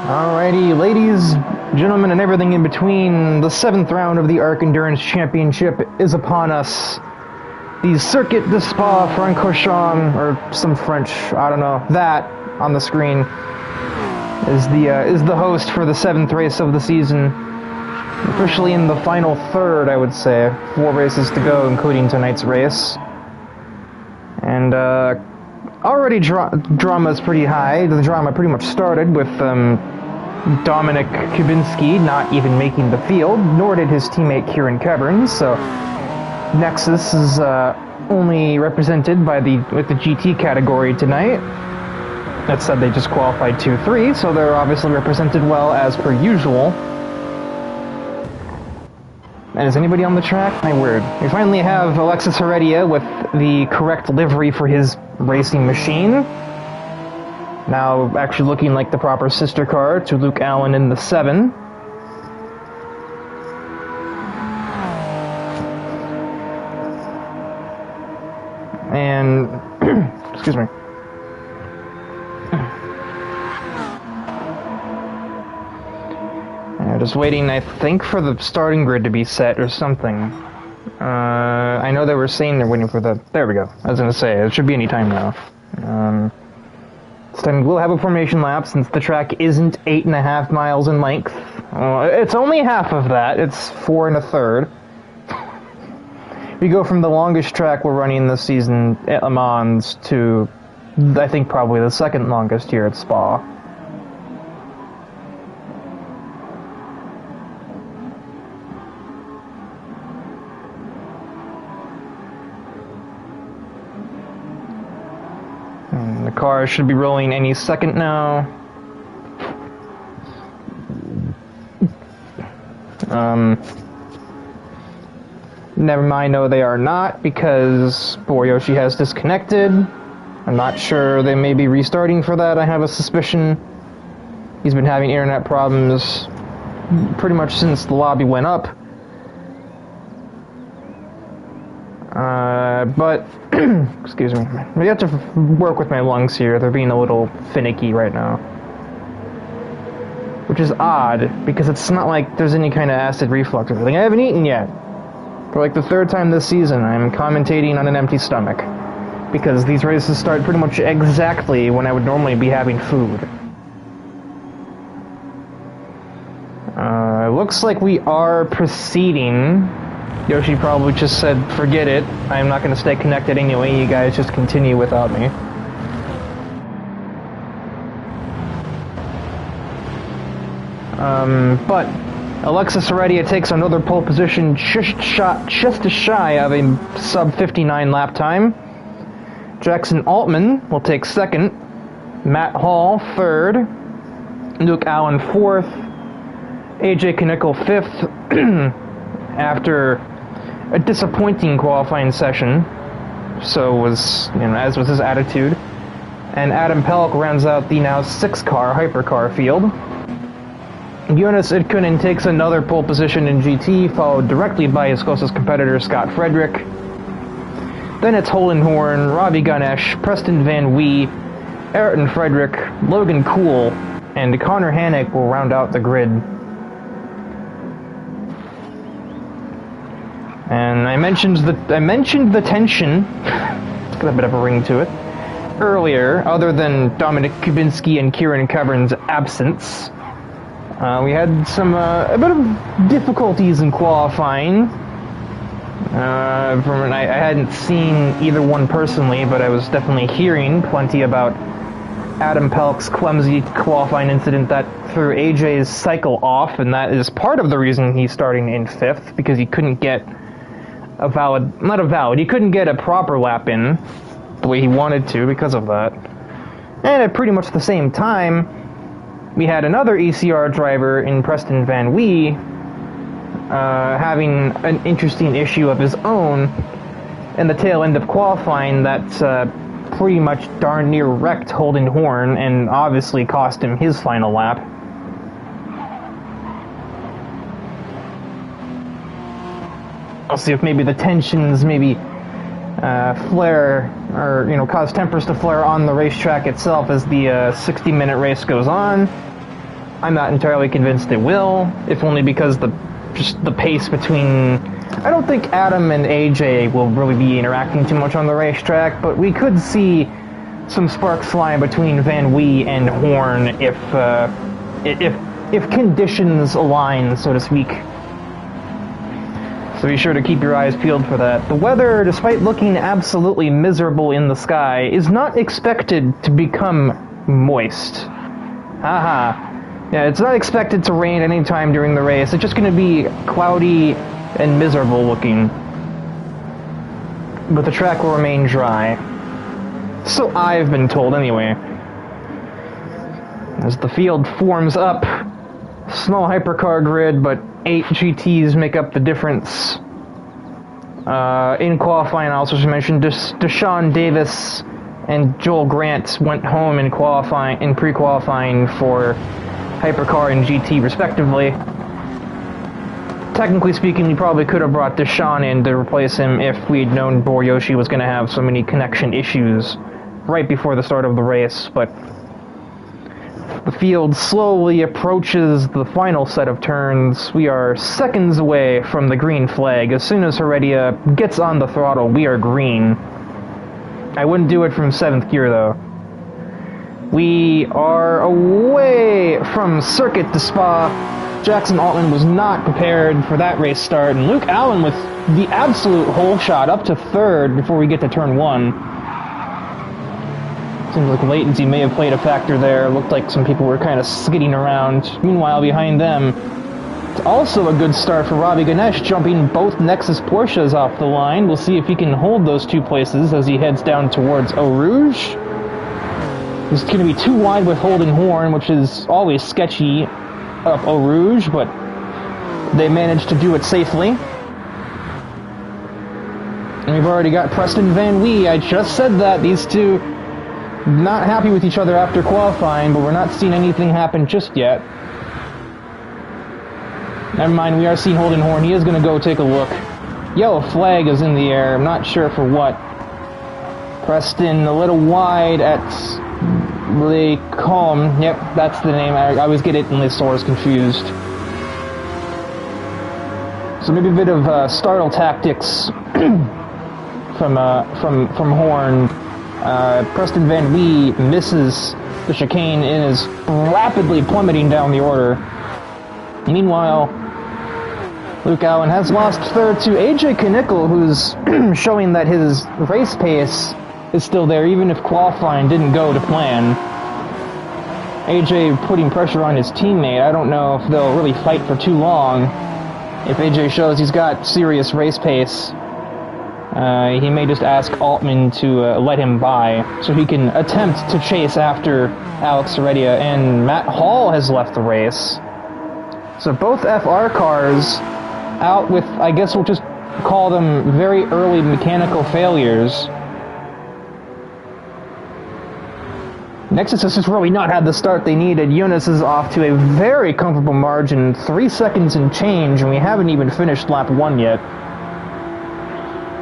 Alrighty, ladies, gentlemen, and everything in between, the 7th round of the Arc Endurance Championship is upon us. The Circuit de Spa-Francorchamps, or some French, I don't know, that on the screen is the host for the 7th race of the season. Officially in the final third, I would say. 4 races to go, including tonight's race. And, already drama is pretty high. The drama pretty much started with, Dominic Kubinski not even making the field, nor did his teammate Kieran Caverns, so Nexus is only represented by with the GT category tonight. That said, they just qualified 2-3, so they're obviously represented well as per usual. And is anybody on the track? My word. We finally have Alexis Heredia with the correct livery for his racing machine. Now actually looking like the proper sister car to Luke Allen in the 7. And, excuse me. Just waiting, I think, for the starting grid to be set or something. I know they were saying they're waiting for the... There we go. I was going to say, it should be any time now. This time we'll have a formation lap since the track isn't 8.5 miles in length. It's only half of that. It's 4 1/3. We go from the longest track we're running this season at Le Mans to, I think, probably the second longest here at Spa. The car should be rolling any second now. Never mind, no they are not, because Boriyoshi has disconnected. I'm not sure, they may be restarting for that, I have a suspicion. He's been having internet problems pretty much since the lobby went up. But, excuse me, I have to work with my lungs here, they're being a little finicky right now. Which is odd, because it's not like there's any kind of acid reflux or anything. I haven't eaten yet. For like the 3rd time this season, I'm commentating on an empty stomach. Because these races start pretty much exactly when I would normally be having food. Looks like we are proceeding. Yoshi probably just said, forget it, I'm not going to stay connected anyway, you guys just continue without me. But Alexis Heredia takes another pole position just shy of a sub-59 lap time. Jackson Altman will take 2nd, Matt Hall 3rd, Luke Allen 4th, AJ Knickel 5th, after a disappointing qualifying session, so was, as was his attitude, and Adam Pelk rounds out the now 6-car hypercar field. Jonas Idkunen takes another pole position in GT, followed directly by his closest competitor, Scott Frederick. Then it's Holenhorn, Robbie Ganesh, Preston Van Wee, Ayrton Frederick, Logan Cool, and Connor Hannick will round out the grid. And I mentioned the tension. It's got a bit of a ring to it. Earlier, other than Dominic Kubinski and Kieran Caverns' absence, we had a bit of difficulties in qualifying. I hadn't seen either one personally, but I was definitely hearing plenty about Adam Pelk's clumsy qualifying incident that threw AJ's cycle off, and that is part of the reason he's starting in 5th, because he couldn't get he couldn't get a proper lap in the way he wanted to because of that. And at pretty much the same time, we had another ECR driver in Preston Van Wee having an interesting issue of his own in the tail end of qualifying that pretty much darn near wrecked Holden Horn and obviously cost him his final lap. I'll see if maybe the tensions flare, or, cause tempers to flare on the racetrack itself as the 60-minute race goes on. I'm not entirely convinced it will, if only because just the pace between... I don't think Adam and AJ will really be interacting too much on the racetrack, but we could see some sparks flying between Van Wee and Horn if conditions align, so to speak. So be sure to keep your eyes peeled for that. The weather, despite looking absolutely miserable in the sky, is not expected to become moist. Haha. Yeah, it's not expected to rain anytime during the race. It's just going to be cloudy and miserable looking. But the track will remain dry. So I've been told anyway. As the field forms up, small hypercar grid, but 8 GTs make up the difference. In qualifying, I also should mention Deshaun Davis and Joel Grant went home in pre-qualifying for hypercar and GT respectively. Technically speaking, we probably could have brought Deshaun in to replace him if we'd known Boryoshi was going to have so many connection issues right before the start of the race, but the field slowly approaches the final set of turns. We are seconds away from the green flag. As soon as Heredia gets on the throttle, we are green. I wouldn't do it from 7th gear, though. We are away from circuit to Spa. Jackson Altman was not prepared for that race start, and Luke Allen with the absolute hole shot up to 3rd before we get to turn 1. Seems like latency may have played a factor there. Looked like some people were kind of skidding around. Meanwhile, behind them, it's also a good start for Robbie Ganesh, jumping both Nexus Porsches off the line. We'll see if he can hold those 2 places as he heads down towards Eau Rouge. He's going to be too wide with Holden Horn, which is always sketchy up Eau Rouge, but they managed to do it safely. And we've already got Preston Van Wee. I just said that. These two not happy with each other after qualifying, but we're not seeing anything happen just yet. Never mind, we are seeing Holden Horn. He is going to go take a look. Yellow flag is in the air. I'm not sure for what. Preston a little wide at Les Combes. Yep, that's the name. I always get it and Les Sours confused. So maybe a bit of startle tactics from Horn. Preston Van Wee misses the chicane and is rapidly plummeting down the order. Meanwhile, Luke Allen has lost 3rd to AJ Knickel, who's showing that his race pace is still there, even if qualifying didn't go to plan. AJ putting pressure on his teammate. I don't know if they'll really fight for too long. If AJ shows he's got serious race pace, he may just ask Altman to let him by, so he can attempt to chase after Alex Heredia, and Matt Hall has left the race. So both FR cars out with, I guess we'll just call them very early mechanical failures. Nexus has just really not had the start they needed. Eunice is off to a very comfortable margin, 3 seconds and change, and we haven't even finished lap 1 yet.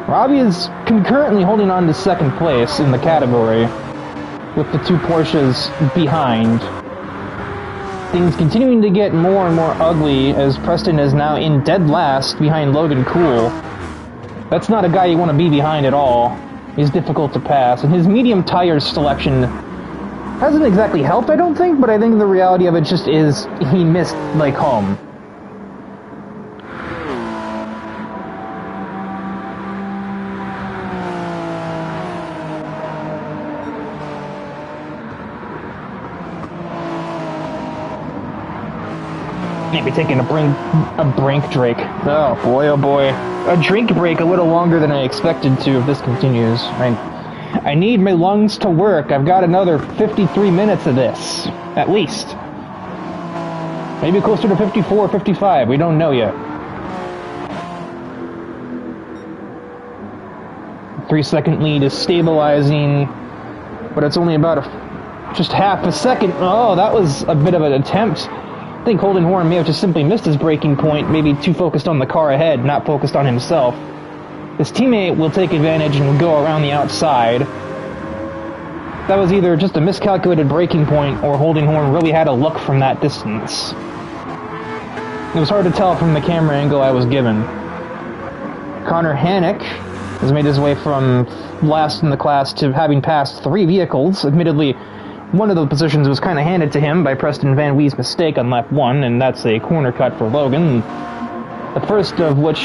Robbie is concurrently holding on to 2nd place in the category, with the 2 Porsches behind. Things continuing to get more and more ugly as Preston is now in dead last behind Logan Cool. That's not a guy you want to be behind at all. He's difficult to pass, and his medium tires selection hasn't exactly helped, I don't think, but I think the reality of it just is he missed Lake Home. Maybe taking a brink Drake. Oh boy. A drink break a little longer than I expected to if this continues. I need my lungs to work. I've got another 53 minutes of this. At least. Maybe closer to 54, 55. We don't know yet. 3-second lead is stabilizing, but it's only about just half a second. Oh, that was a bit of an attempt. I think Holden Horn may have just simply missed his braking point, maybe too focused on the car ahead, not focused on himself. His teammate will take advantage and will go around the outside. that was either just a miscalculated braking point or Holding Horn really had a look from that distance. It was hard to tell from the camera angle I was given. Connor Hannick has made his way from last in the class to having passed 3 vehicles. Admittedly, one of the positions was kind of handed to him by Preston Van Wee's mistake on lap 1, and that's a corner cut for Logan. The first of which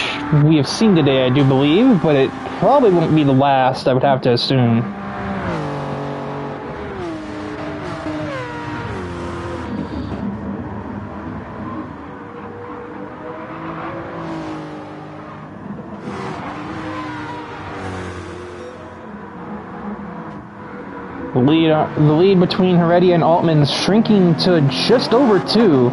we have seen today, I do believe, but it probably won't be the last, I would have to assume. The lead between Heredia and Altman is shrinking to just over 2.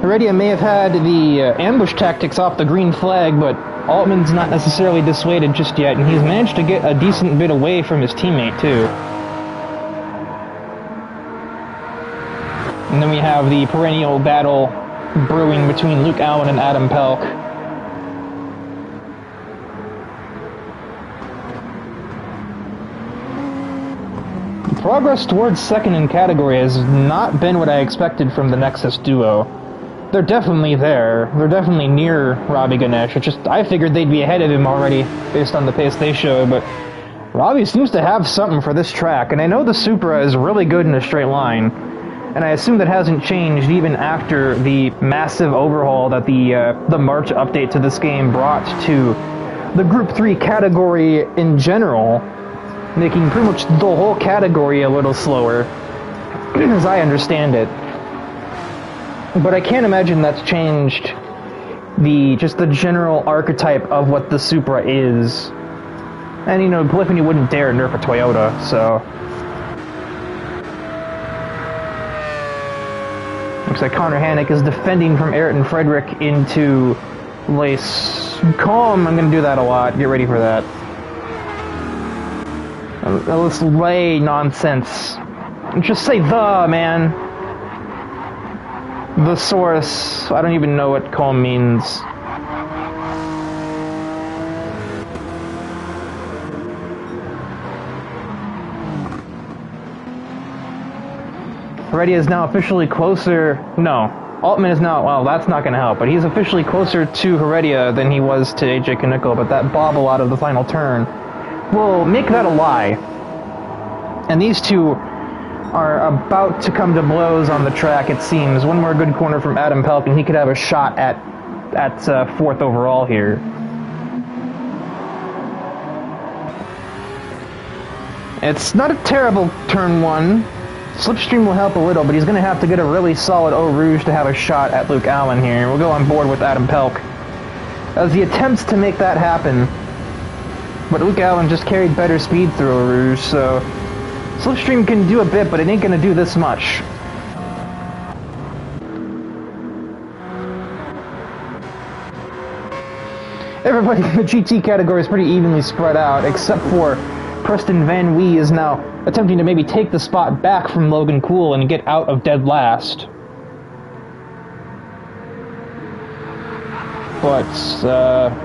Heredia may have had the ambush tactics off the green flag, but Altman's not necessarily dissuaded just yet, and he's managed to get a decent bit away from his teammate, too. And then we have the perennial battle brewing between Luke Allen and Adam Pelk. Progress towards second in category has not been what I expected from the Nexus duo. They're definitely there. They're definitely near Robbie Ganesh. I figured they'd be ahead of him already based on the pace they showed, but Robbie seems to have something for this track, and I know the Supra is really good in a straight line, and I assume that hasn't changed even after the massive overhaul that the March update to this game brought to the Group 3 category in general, making pretty much the whole category a little slower, as I understand it. But I can't imagine that's changed just the general archetype of what the Supra is. And, you know, Polyphony wouldn't dare nerf a Toyota, so... Looks like Connor Hannick is defending from Ayrton Frederick into Lace. Calm, I'm gonna do that a lot. Get ready for that. Let's lay nonsense. Just say the, man. The source. I don't even know what calm means. Heredia is now officially closer. No. Altman is now. Well, that's not going to help, but he's officially closer to Heredia than he was to AJ Knickel, but that bobble out of the final turn will make that a lie. And these two are about to come to blows on the track, it seems. One more good corner from Adam Pelk, and he could have a shot at 4th overall here. It's not a terrible turn 1. Slipstream will help a little, but he's going to have to get a really solid Eau Rouge to have a shot at Luke Allen here. We'll go on board with Adam Pelk as he attempts to make that happen. But Luke Allen just carried better speed through Eau Rouge, so Slipstream can do a bit, but it ain't going to do this much. Everybody in the GT category is pretty evenly spread out, except for Preston Van Wee is now attempting to maybe take the spot back from Logan Cool and get out of dead last. But,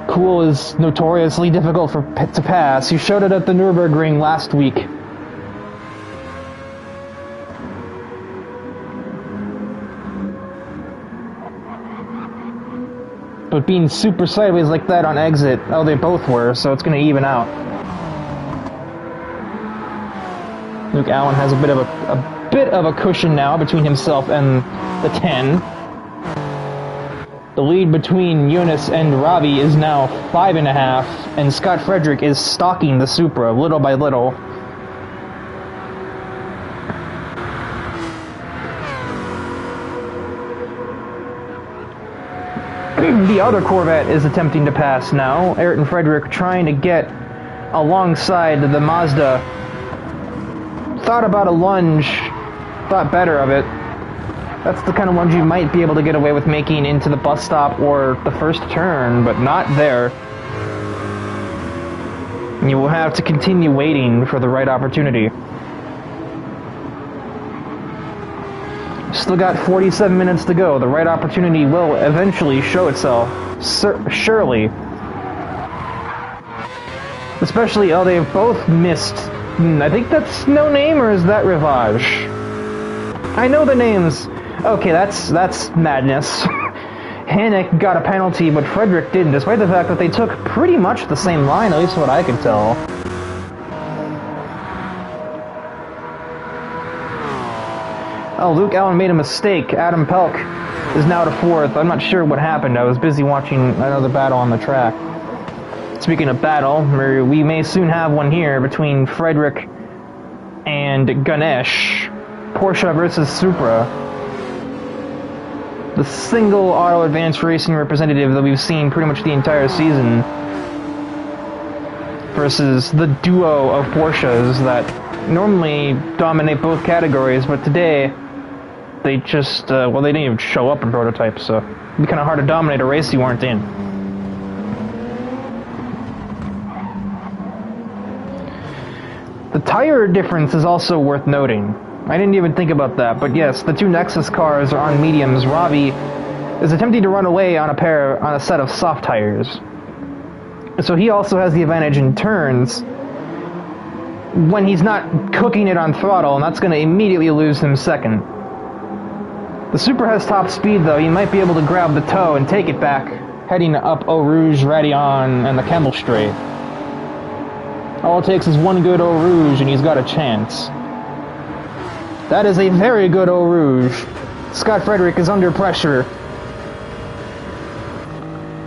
Cool is notoriously difficult to pass. He showed it at the Nürburgring last week. But being super sideways like that on exit, oh, they both were, so it's going to even out. Luke Allen has a bit of a cushion now between himself and the 10. The lead between Eunice and Robbie is now 5.5, and Scott Frederick is stalking the Supra little by little. The other Corvette is attempting to pass now. Ayrton Frederick trying to get alongside the Mazda. Thought about a lunge, thought better of it. That's the kind of lunge you might be able to get away with making into the bus stop or the first turn, but not there. You will have to continue waiting for the right opportunity. Still got 47 minutes to go. The right opportunity will eventually show itself. Surely. Especially, oh, they've both missed. I think that's No Name, or is that Rivage? I know the names. Okay, that's madness. Hannick got a penalty, but Frederick didn't, despite the fact that they took pretty much the same line, at least what I could tell. Oh, Luke Allen made a mistake. Adam Pelk is now to fourth. I'm not sure what happened. I was busy watching another battle on the track. Speaking of battle, we may soon have one here between Frederick and Ganesh. Porsche versus Supra. The single auto advanced racing representative that we've seen pretty much the entire season versus the duo of Porsches that normally dominate both categories, but today they just, well, they didn't even show up in prototypes, so it'd be kind of hard to dominate a race you weren't in. The tire difference is also worth noting. I didn't even think about that, but yes, the two Nexus cars are on mediums. Robbie is attempting to run away on a set of soft tires. So he also has the advantage in turns when he's not cooking it on throttle, and that's going to immediately lose him second. The Supra has top speed, though. He might be able to grab the toe and take it back, heading up Eau Rouge, Radion, and the Kemmel Straight. All it takes is one good Eau Rouge, and he's got a chance. That is a very good Eau Rouge. Scott Frederick is under pressure.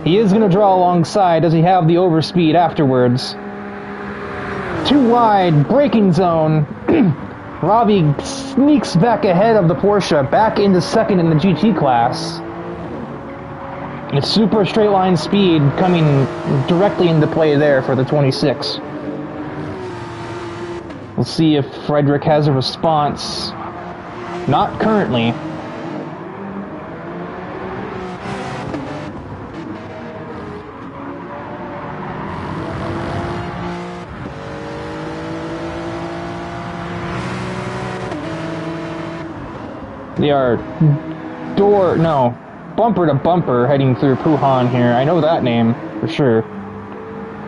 He is going to draw alongside. Does he have the overspeed afterwards? Too wide, braking zone. Robbie sneaks back ahead of the Porsche, back into second in the GT class. It's super straight line speed coming directly into play there for the 26. We'll see if Frederick has a response. Not currently. They are bumper to bumper heading through Puhan here. I know that name for sure.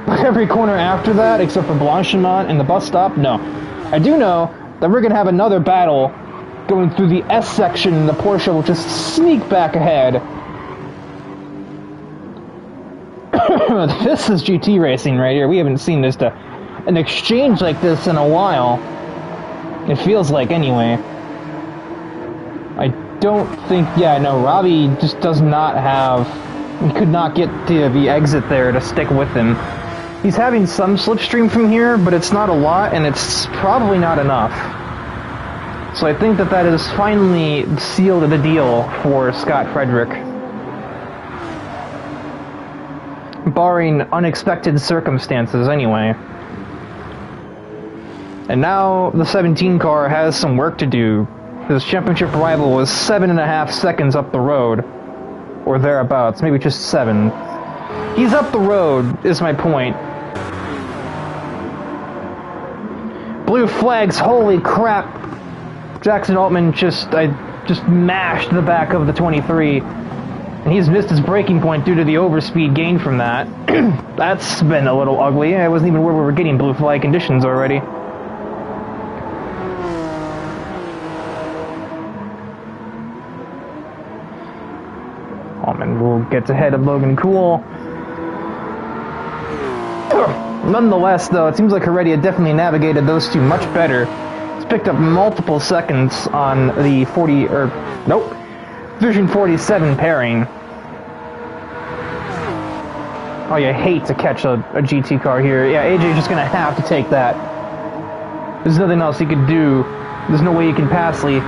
But every corner after that, except for Blanchimont and the bus stop, no. I do know that we're going to have another battle going through the S section, and the Porsche will just sneak back ahead. This is GT racing right here. We haven't seen an exchange like this in a while. It feels like, anyway. I don't think, Robbie just does not have, he could not get to the exit there to stick with him. He's having some slipstream from here, but it's not a lot, and it's probably not enough. So I think that is finally sealed the deal for Scott Frederick. Barring unexpected circumstances, anyway. And now the 17 car has some work to do. His championship rival was 7.5 seconds up the road. Or thereabouts, maybe just 7. He's up the road, is my point. Blue flags, holy crap. Jackson Altman just mashed the back of the 23. And he's missed his braking point due to the overspeed gain from that. That's been a little ugly. I wasn't even aware we were getting blue flag conditions already. Altman will get ahead of Logan Cool. Nonetheless, though, it seems like Heredia definitely navigated those two much better. He's picked up multiple seconds on the Vision 47 pairing. Oh, you hate to catch a GT car here. Yeah, AJ's just gonna have to take that. There's nothing else he could do. There's no way you can passly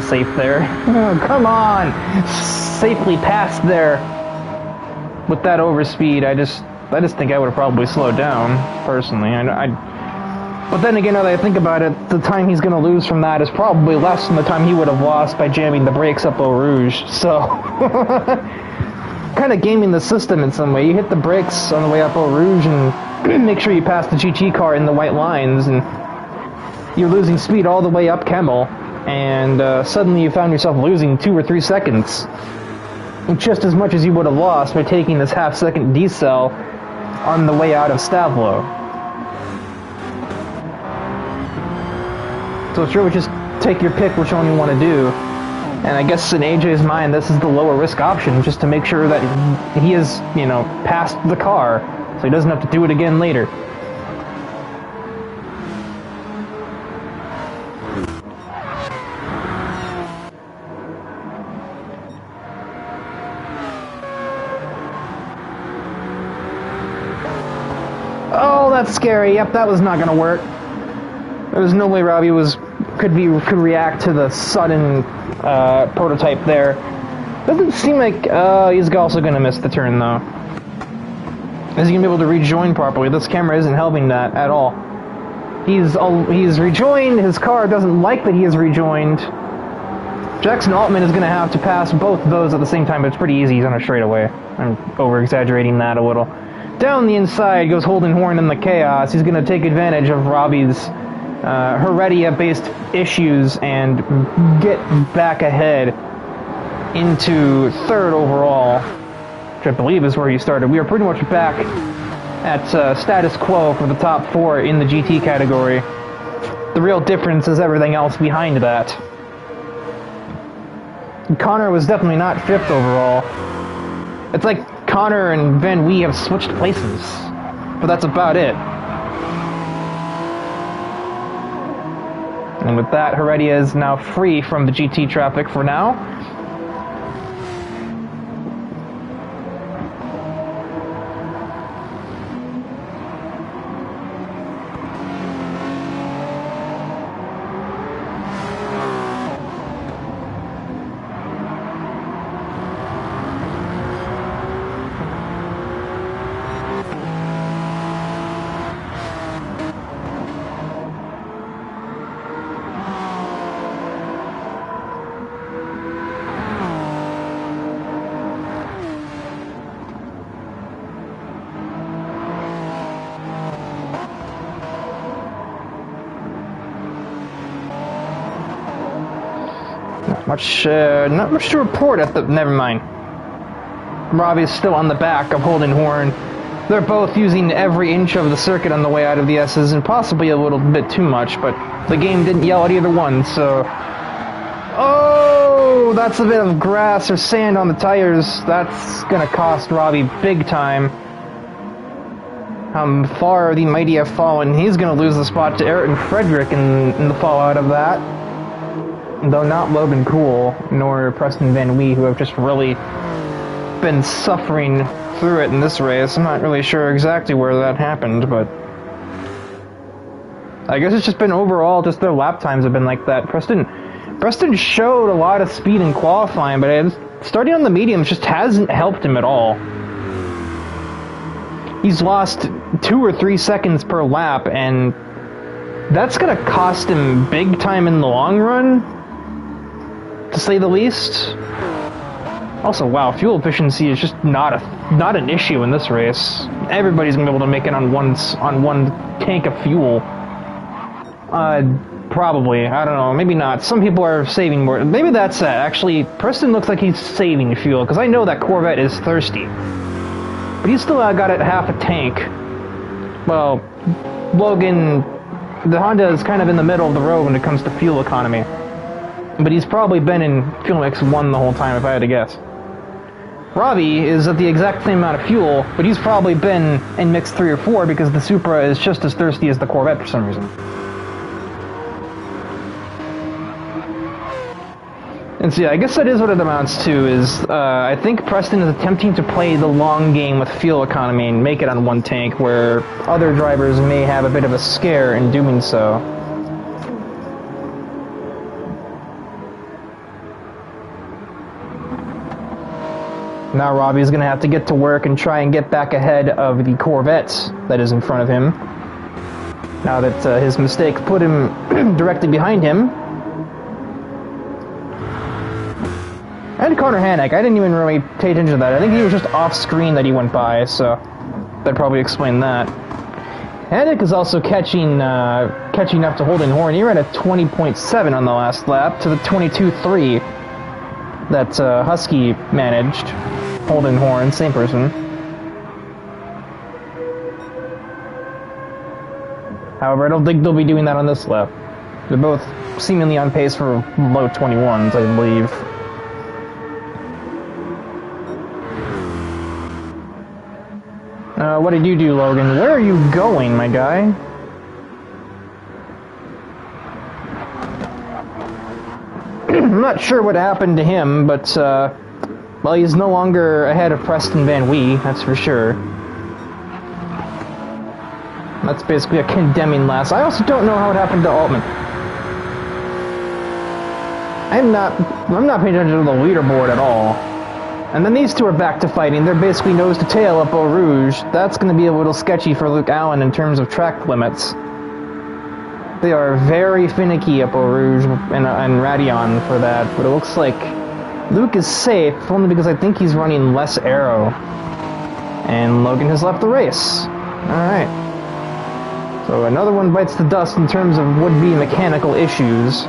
safe there. Oh, come on! Safely passed there. With that overspeed, I just think I would have probably slowed down, personally. But then again, now that I think about it, the time he's going to lose from that is probably less than the time he would have lost by jamming the brakes up Eau Rouge. So, kind of gaming the system in some way. You hit the brakes on the way up Eau Rouge and make sure you pass the GT car in the white lines, and you're losing speed all the way up Kemmel, and suddenly you found yourself losing 2 or 3 seconds. Just as much as you would have lost by taking this half-second decel on the way out of Stavlo. So it's really just take your pick which one you want to do. And I guess in AJ's mind, this is the lower risk option, just to make sure that he is, you know, past the car, so he doesn't have to do it again later. Oh, that's scary. Yep, that was not going to work. There was no way Robbie could react to the sudden prototype there. Doesn't seem like he's also going to miss the turn though. Is he going to be able to rejoin properly? This camera isn't helping that at all. He's rejoined. His car doesn't like that he is rejoined. Jackson Altman is going to have to pass both of those at the same time, but it's pretty easy. He's on a straightaway. I'm over-exaggerating that a little. Down the inside goes Holden Horn in the chaos. He's going to take advantage of Robbie's Heredia-based issues and get back ahead into third overall, which I believe is where he started. We are pretty much back at status quo for the top four in the GT category. The real difference is everything else behind that. Connor was definitely not fifth overall. It's like Connor and Van Wee have switched places, but that's about it. And with that, Heredia is now free from the GT traffic for now. Not much to report at the... Never mind. Robbie's still on the back of Holden Horn. They're both using every inch of the circuit on the way out of the S's, and possibly a little bit too much, but the game didn't yell at either one, so... Oh! That's a bit of grass or sand on the tires. That's gonna cost Robbie big time. How far the mighty have fallen. He's gonna lose the spot to Ayrton Frederick in the fallout of that. Though not Logan Cool, nor Preston Van Wee, who have just really been suffering through it in this race. I'm not really sure exactly where that happened, but... I guess it's just been overall, just their lap times have been like that. Preston showed a lot of speed in qualifying, but starting on the mediums just hasn't helped him at all. He's lost 2 or 3 seconds per lap, and that's gonna cost him big time in the long run, to say the least. Also, wow, fuel efficiency is just not an issue in this race. Everybody's gonna be able to make it on one tank of fuel. Probably. I don't know. Maybe not. Some people are saving more. Maybe that's it. Actually, Preston looks like he's saving fuel, because I know that Corvette is thirsty. But he's still got it half a tank. Well, Logan, the Honda is kind of in the middle of the road when it comes to fuel economy. But he's probably been in Fuel Mix 1 the whole time, if I had to guess. Robbie is at the exact same amount of fuel, but he's probably been in Mix 3 or 4 because the Supra is just as thirsty as the Corvette for some reason. And so yeah, I guess that is what it amounts to, is I think Preston is attempting to play the long game with fuel economy and make it on one tank, where other drivers may have a bit of a scare in doing so. Now Robbie's going to have to get to work and try and get back ahead of the Corvette that is in front of him. Now that his mistake put him directly behind him. And Connor Hannock, I didn't even really pay attention to that. I think he was just off screen that he went by, so that'd probably explain that. Hannock is also catching up to Holden Horn. He ran a 20.7 on the last lap to the 22.3 that Husky managed. Holden Horn, same person. However, I don't think they'll be doing that on this lap. They're both seemingly on pace for low 21s, I believe. What did you do, Logan? Where are you going, my guy? I'm not sure what happened to him, but, well, he's no longer ahead of Preston Van Wee, that's for sure. That's basically a condemning loss. I also don't know how it happened to Altman. I'm not paying attention to the leaderboard at all. And then these two are back to fighting. They're basically nose to tail up Eau Rouge. That's going to be a little sketchy for Luke Allen in terms of track limits. They are very finicky up Eau Rouge and Radion for that, but it looks like Luke is safe, only because I think he's running less aero. And Logan has left the race. Alright. So another one bites the dust in terms of would-be mechanical issues.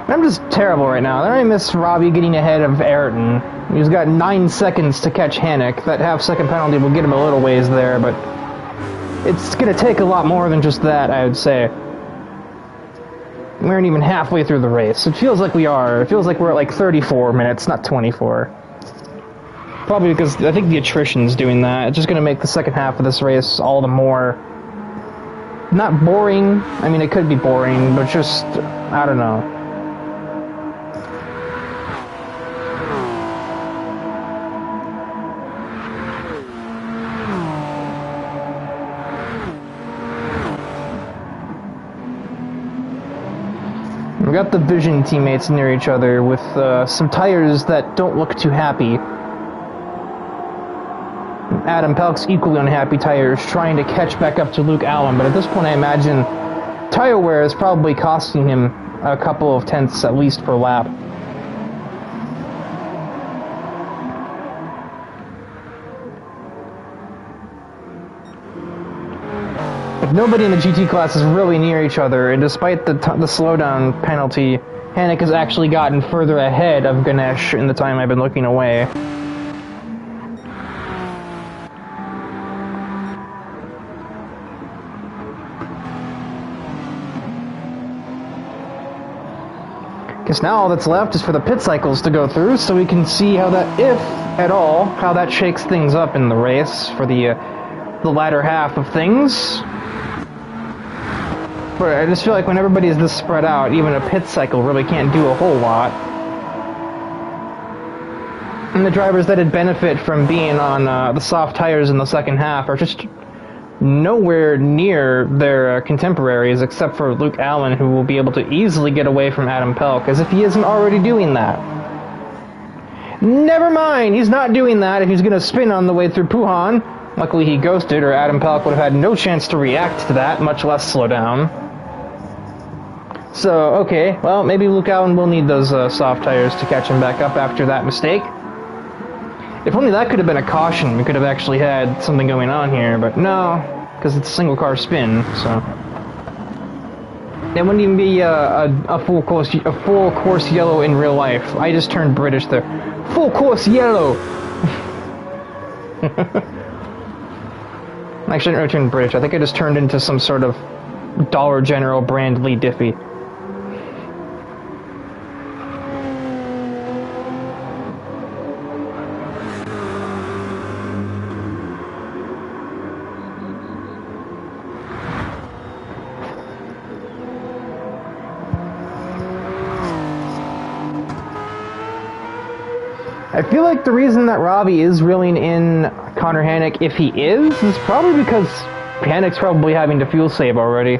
I'm just terrible right now. Then I miss Robbie getting ahead of Ayrton. He's got 9 seconds to catch Hannick. That half-second penalty will get him a little ways there, but it's going to take a lot more than just that, I would say. We aren't even halfway through the race. It feels like we are. It feels like we're at like 34 minutes, not 24. Probably because I think the attrition's doing that. It's just going to make the second half of this race all the more... not boring. I mean, it could be boring, but just... I don't know. We got the Vision teammates near each other with some tires that don't look too happy. Adam Pelk's equally unhappy tires trying to catch back up to Luke Allen, but at this point I imagine tire wear is probably costing him a couple of tenths at least per lap. Nobody in the GT class is really near each other, and despite the slowdown penalty, Hannick has actually gotten further ahead of Ganesh in the time I've been looking away. Guess now all that's left is for the pit cycles to go through, so we can see how that, if at all, how that shakes things up in the race for the latter half of things. But I just feel like when everybody is this spread out, even a pit cycle really can't do a whole lot. And the drivers that would benefit from being on the soft tires in the second half are just nowhere near their contemporaries, except for Luke Allen, who will be able to easily get away from Adam Pelk, as if he isn't already doing that. Never mind, he's not doing that if he's going to spin on the way through Puhan. Luckily he ghosted, or Adam Pelk would have had no chance to react to that, much less slow down. So, okay, well, maybe Luke Allen will need those soft tires to catch him back up after that mistake. If only that could have been a caution, we could have actually had something going on here, but no, because it's a single car spin, so... It wouldn't even be a full course yellow in real life. I just turned British there. Full course yellow! Actually, I didn't really turn British. I think I just turned into some sort of Dollar General brand Lee Diffie. I feel like the reason that Robbie is reeling in Connor Hannick, if he is probably because Hannick's probably having to fuel save already.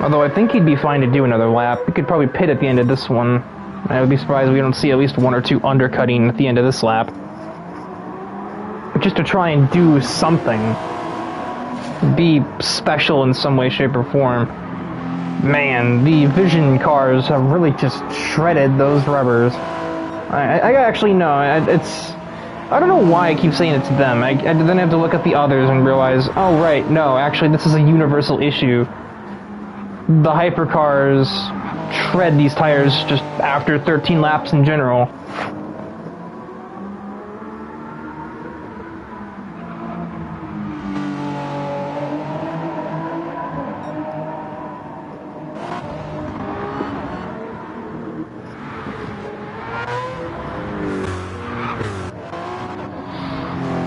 Although I think he'd be fine to do another lap. He could probably pit at the end of this one. I would be surprised if we don't see at least one or two undercutting at the end of this lap. Just to try and do something. Be special in some way, shape, or form. Man, the Vision cars have really just shredded those rubbers. I actually know, it's... I don't know why I keep saying it's them. I then have to look at the others and realize, oh right, no, actually this is a universal issue. The hypercars shred these tires just after 13 laps in general.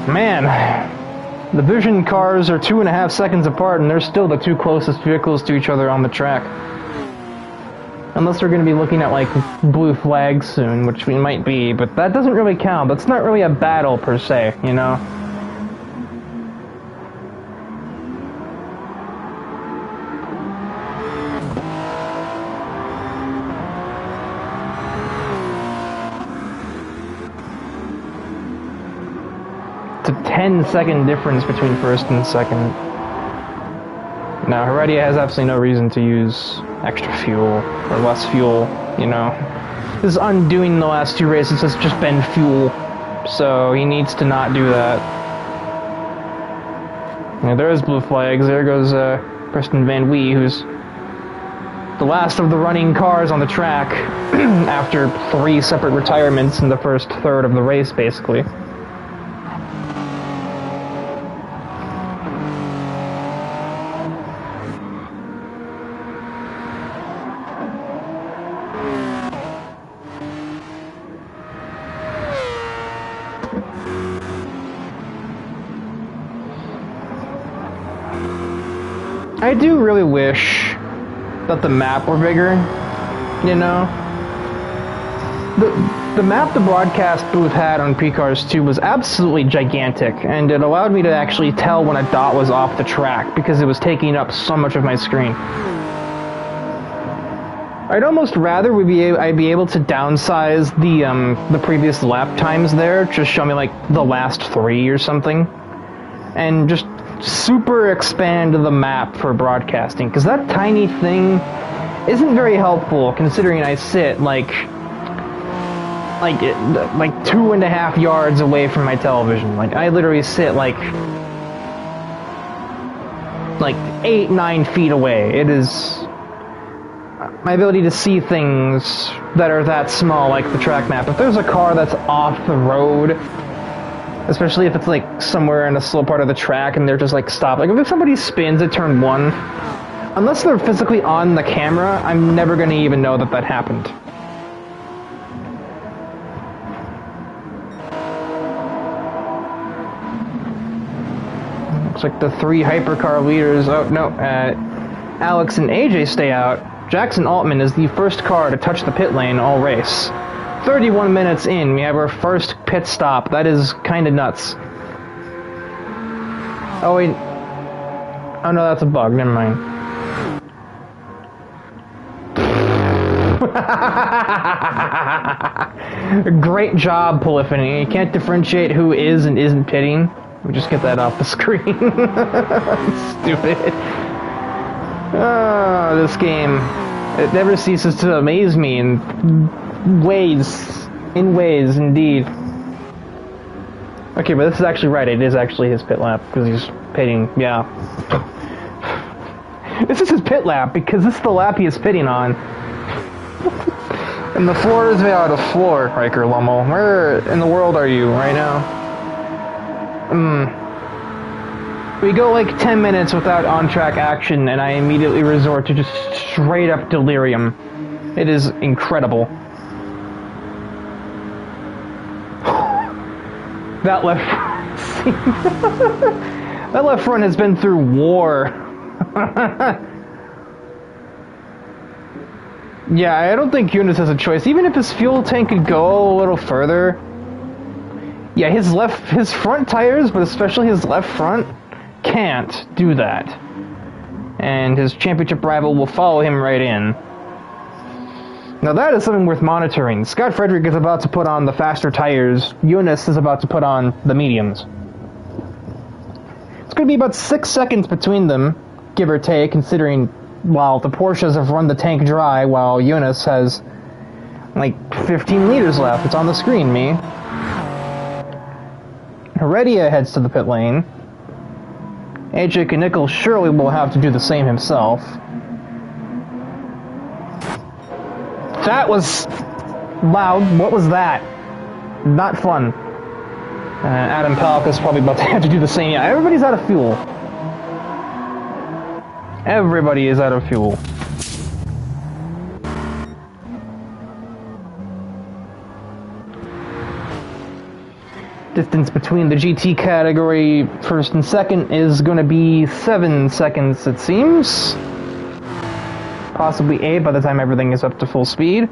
Man, the Vision cars are 2.5 seconds apart, and they're still the two closest vehicles to each other on the track. Unless we're going to be looking at, like, blue flags soon, which we might be, but that doesn't really count. That's not really a battle, per se, you know? It's a 10-second difference between first and second. Now, Heredia has absolutely no reason to use extra fuel, or less fuel, you know. His undoing the last two races has just been fuel, so he needs to not do that. Yeah, there's blue flags. There goes Preston Van Wee, who's the last of the running cars on the track after 3 separate retirements in the first third of the race, basically. I do really wish that the map were bigger, you know? The map the broadcast booth had on Precars 2 was absolutely gigantic, and it allowed me to actually tell when a dot was off the track, because it was taking up so much of my screen. I'd almost rather I'd be able to downsize the previous lap times there, just show me like the last 3 or something, and just super expand the map for broadcasting, because that tiny thing isn't very helpful considering I sit like 2.5 yards away from my television. Like I literally sit like 8-9 feet away. It is my ability to see things that are that small, like the track map. If there's a car that's off the road, especially if it's like somewhere in a slow part of the track and they're just like stopped. Like if somebody spins at turn 1, unless they're physically on the camera, I'm never going to even know that that happened. Looks like the 3 hypercar leaders, oh no, Alex and AJ stay out. Jackson Altman is the first car to touch the pit lane all race. 31 minutes in, we have our first pit stop. That is kind of nuts. Oh wait. Oh no, that's a bug. Never mind. Great job, Polyphony. You can't differentiate who is and isn't pitting. We just get that off the screen. Stupid. Oh, this game. It never ceases to amaze me in ways indeed. Okay, but this is actually right. It is actually his pit lap because he's pitting. Yeah, this is his pit lap because this is the lap he is pitting on. And the floor is made out of floor, Riker Lummel. Where in the world are you right now? We go like 10 minutes without on-track action, and I immediately resort to just straight-up delirium. It is incredible. That left that left front has been through war. Yeah, I don't think Eunice has a choice. Even if his fuel tank could go a little further. Yeah, his front tires, but especially his left front, can't do that. And his championship rival will follow him right in. Now that is something worth monitoring. Scott Frederick is about to put on the faster tires. Eunice is about to put on the mediums. It's going to be about 6 seconds between them, give or take, considering while the Porsches have run the tank dry, while Eunice has like 15 liters left. It's on the screen, me. Heredia heads to the pit lane. AJ Knickel surely will have to do the same himself. That was loud. What was that? Not fun. Adam Palk is probably about to have to do the same. Yeah, everybody's out of fuel. Everybody is out of fuel. Distance between the GT category first and second is going to be 7 seconds, it seems. Possibly 8 by the time everything is up to full speed.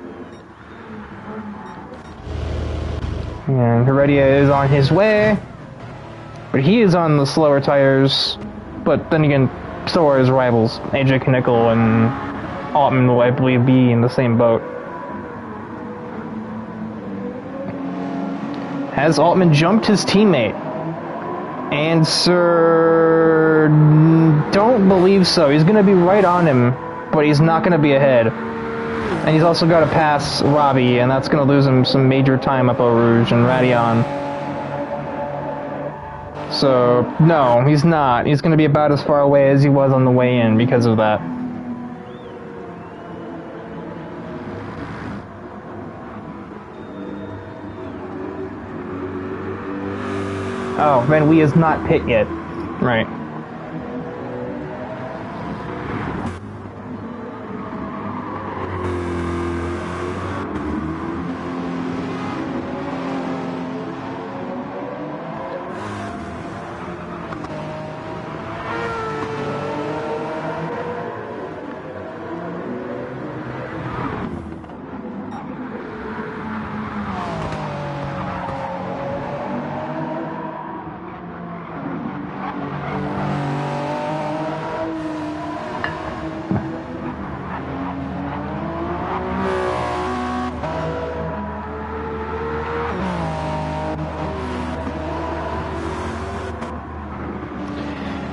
And Heredia is on his way. But he is on the slower tires. But then again, so are his rivals. AJ Knickel and Altman will, I believe, be in the same boat. Has Altman jumped his teammate? Answer... don't believe so. He's going to be right on him, but he's not going to be ahead. And he's also got to pass Robbie, and that's going to lose him some major time up Eau Rouge and Radion. So, no, he's not. He's going to be about as far away as he was on the way in because of that. Oh, Van Wee is not pit yet. Right.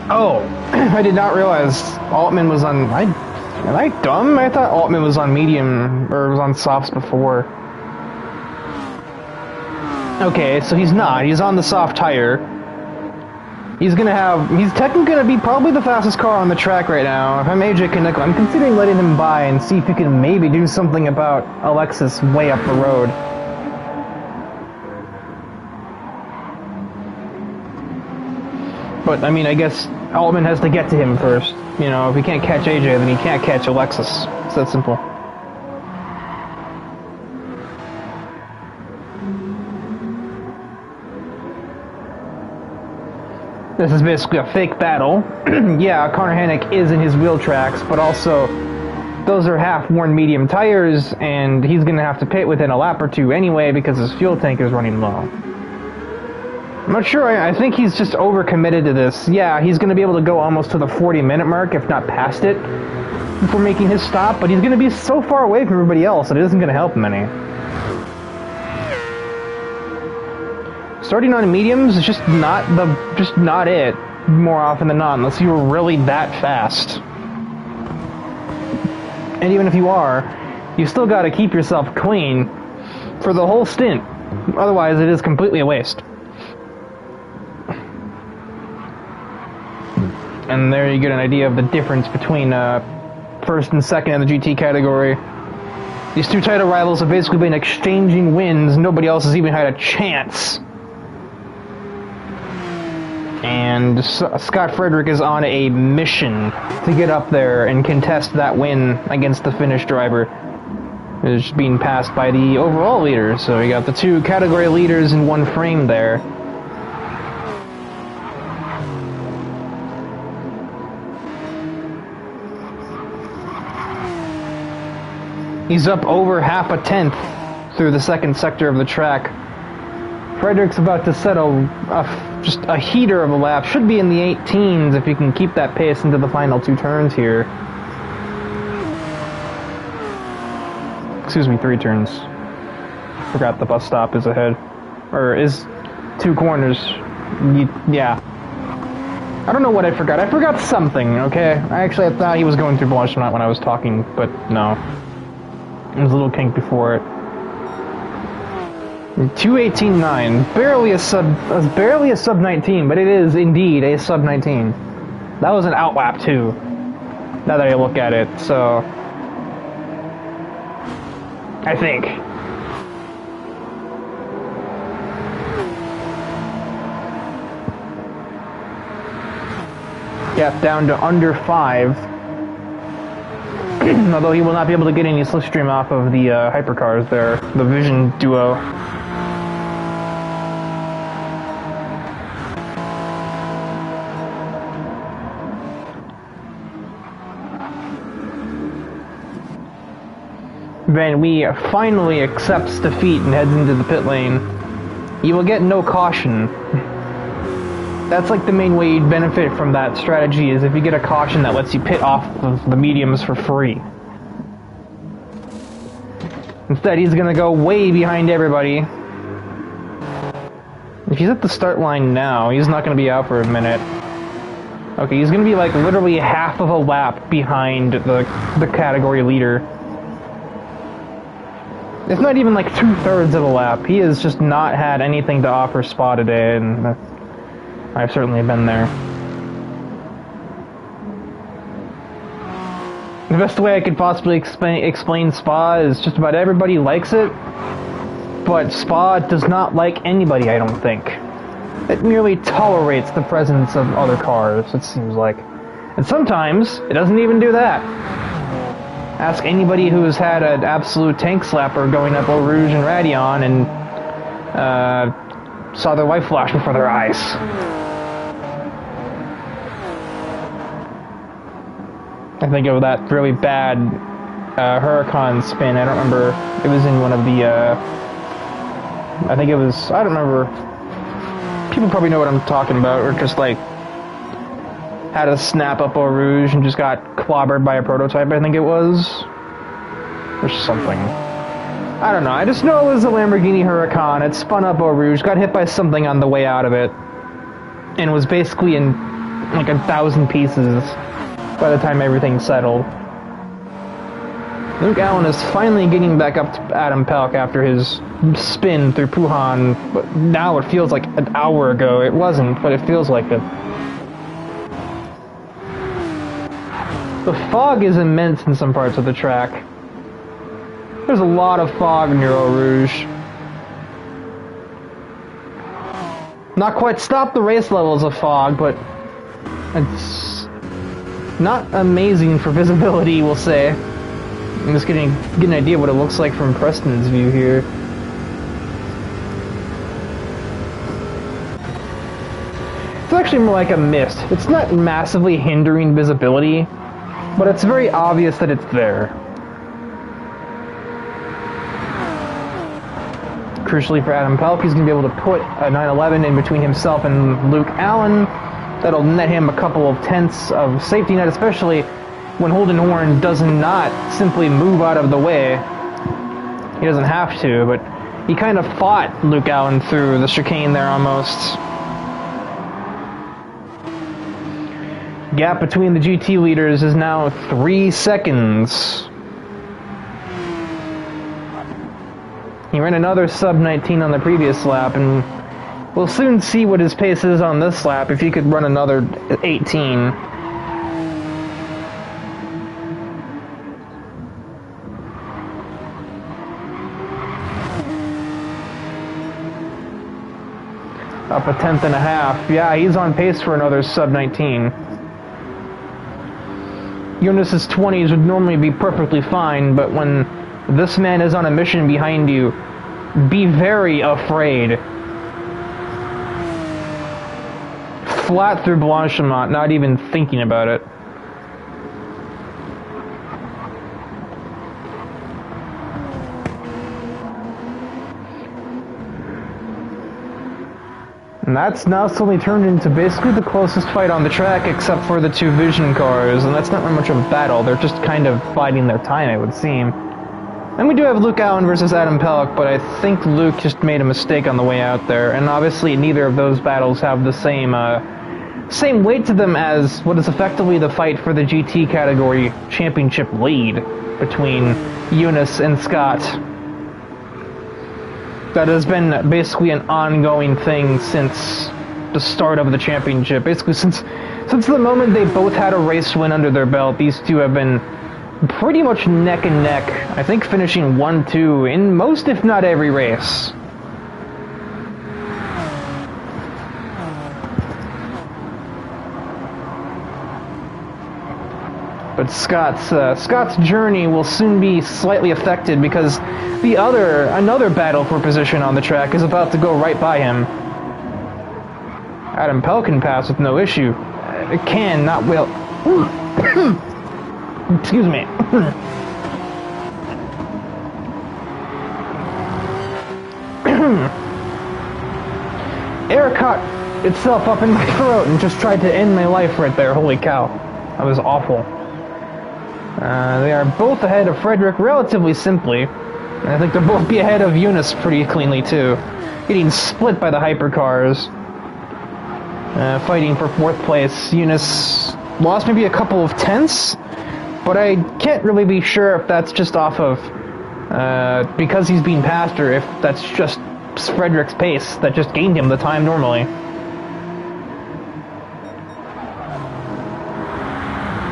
Oh, I did not realize Altman was on... Am I dumb? I thought Altman was on medium, or was on softs before. Okay, so he's not. He's on the soft tire. He's technically gonna be probably the fastest car on the track right now. If I'm AJ Knickel, I'm considering letting him by and see if he can maybe do something about Alexis way up the road. But, I mean, I guess Altman has to get to him first. You know, if he can't catch AJ, then he can't catch Alexis. It's that simple. This is basically a fake battle. Yeah, Connor Hannick is in his wheel tracks, but also those are half-worn medium tires, and he's going to have to pit within a lap or two anyway because his fuel tank is running low. I'm not sure. I think he's just overcommitted to this. Yeah, he's going to be able to go almost to the 40-minute mark, if not past it, before making his stop, but he's going to be so far away from everybody else that it isn't going to help him any. Starting on mediums is just not it, more often than not, unless you were really that fast. And even if you are, you still got to keep yourself clean for the whole stint. Otherwise, it is completely a waste. And there you get an idea of the difference between first and second in the GT category. These two title rivals have basically been exchanging wins. Nobody else has even had a chance. And Scott Frederick is on a mission to get up there and contest that win against the Finnish driver. It's being passed by the overall leader. So you got the two category leaders in one frame there. He's up over half a tenth through the second sector of the track. Frederick's about to set just a heater of a lap. Should be in the 18s if you can keep that pace into the final two turns here. Excuse me, 3 turns. Forgot the bus stop is ahead. Or is 2 corners. Yeah. I don't know what I forgot. I forgot something, okay? I thought he was going through Blanchimont when I was talking, but no. It was a little kink before it. 2:18.9, barely a sub 19, but it is indeed a sub 19. That was an outlap too. Now that I look at it, so I think. Gap down to under 5. Although he will not be able to get any slipstream off of the hypercars there, the Vision duo. Van Wee finally accepts defeat and heads into the pit lane. You will get no caution. That's like the main way you'd benefit from that strategy, is if you get a caution that lets you pit off of the mediums for free. Instead, he's gonna go way behind everybody. If he's at the start line now, he's not gonna be out for a minute. Okay, he's gonna be like literally half of a lap behind the category leader. It's not even like 2/3 of a lap. He has just not had anything to offer Spa today, and I've certainly been there. The best way I could possibly explain Spa is just about everybody likes it, but Spa does not like anybody, I don't think. It merely tolerates the presence of other cars, it seems like. And sometimes, it doesn't even do that. Ask anybody who has had an absolute tank slapper going up Eau Rouge and Radion and saw their life flash before their eyes. I think of that really bad Huracan spin. I don't remember. It was in one of the, I think it was, I don't remember. People probably know what I'm talking about, or just like had a snap up Eau Rouge and just got clobbered by a prototype, I think it was. Or something. I don't know. I just know it was a Lamborghini Huracan. It spun up Eau Rouge, got hit by something on the way out of it, and was basically in like 1,000 pieces by the time everything settled. Luke Allen is finally getting back up to Adam Pelk after his spin through Puhan, but now it feels like an hour ago. It wasn't, but it feels like it. The fog is immense in some parts of the track. There's a lot of fog near Eau Rouge. Not quite stop the race levels of fog, but it's not amazing for visibility, we'll say. I'm just getting an idea what it looks like from Preston's view here. It's actually more like a mist. It's not massively hindering visibility, but it's very obvious that it's there. Crucially for Adam Pelk, he's going to be able to put a 911 in between himself and Luke Allen. That'll net him a couple of tenths of safety net, especially when Holden Horn does not simply move out of the way. He doesn't have to, but he kind of fought Luke Allen through the chicane there almost. Gap between the GT leaders is now 3 seconds. He ran another sub-19 on the previous lap, and we'll soon see what his pace is on this lap if he could run another 18. Up 1/10 and a half. Yeah, he's on pace for another sub-19. Jonas's 20s would normally be perfectly fine, but when this man is on a mission behind you, be very afraid. Flat through Blanchimont, not even thinking about it. And that's now suddenly turned into basically the closest fight on the track, except for the two Vision cars, and that's not very much of a battle. They're just kind of biding their time, it would seem. And we do have Luke Allen versus Adam Pelk, but I think Luke just made a mistake on the way out there, and obviously neither of those battles have the same same weight to them as what is effectively the fight for the GT category championship lead between Eunice and Scott. That has been basically an ongoing thing since the start of the championship. Basically, since the moment they both had a race win under their belt, these two have been pretty much neck and neck. I think finishing 1-2 in most, if not every race. But Scott's journey will soon be slightly affected because another battle for position on the track is about to go right by him. Adam Pell can pass with no issue. Can, not will. Excuse me. Air caught itself up in my throat and just tried to end my life right there. Holy cow. That was awful. They are both ahead of Frederick relatively simply. And I think they'll both be ahead of Eunice pretty cleanly too. Getting split by the hypercars. Fighting for 4th place. Eunice lost maybe a couple of tenths, but I can't really be sure if that's just off of because he's being passed, or if that's just Frederick's pace that just gained him the time normally.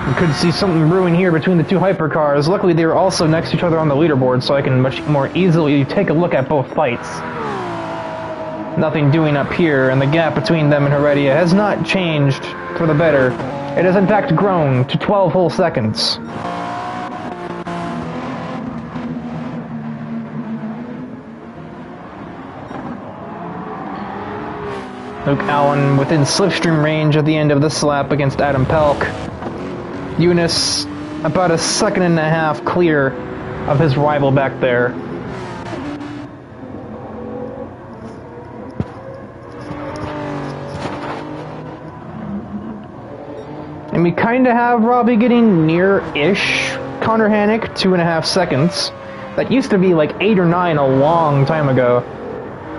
You could see something brewing here between the two hypercars. Luckily, they were also next to each other on the leaderboard, so I can much more easily take a look at both fights. Nothing doing up here, and the gap between them and Heredia has not changed for the better. It has in fact grown to 12 whole seconds. Luke Allen within slipstream range at the end of this lap against Adam Pelk. Eunice about a second and a half clear of his rival back there. And we kind of have Robbie getting near-ish Connor Hannick, 2.5 seconds. That used to be like 8 or 9 a long time ago.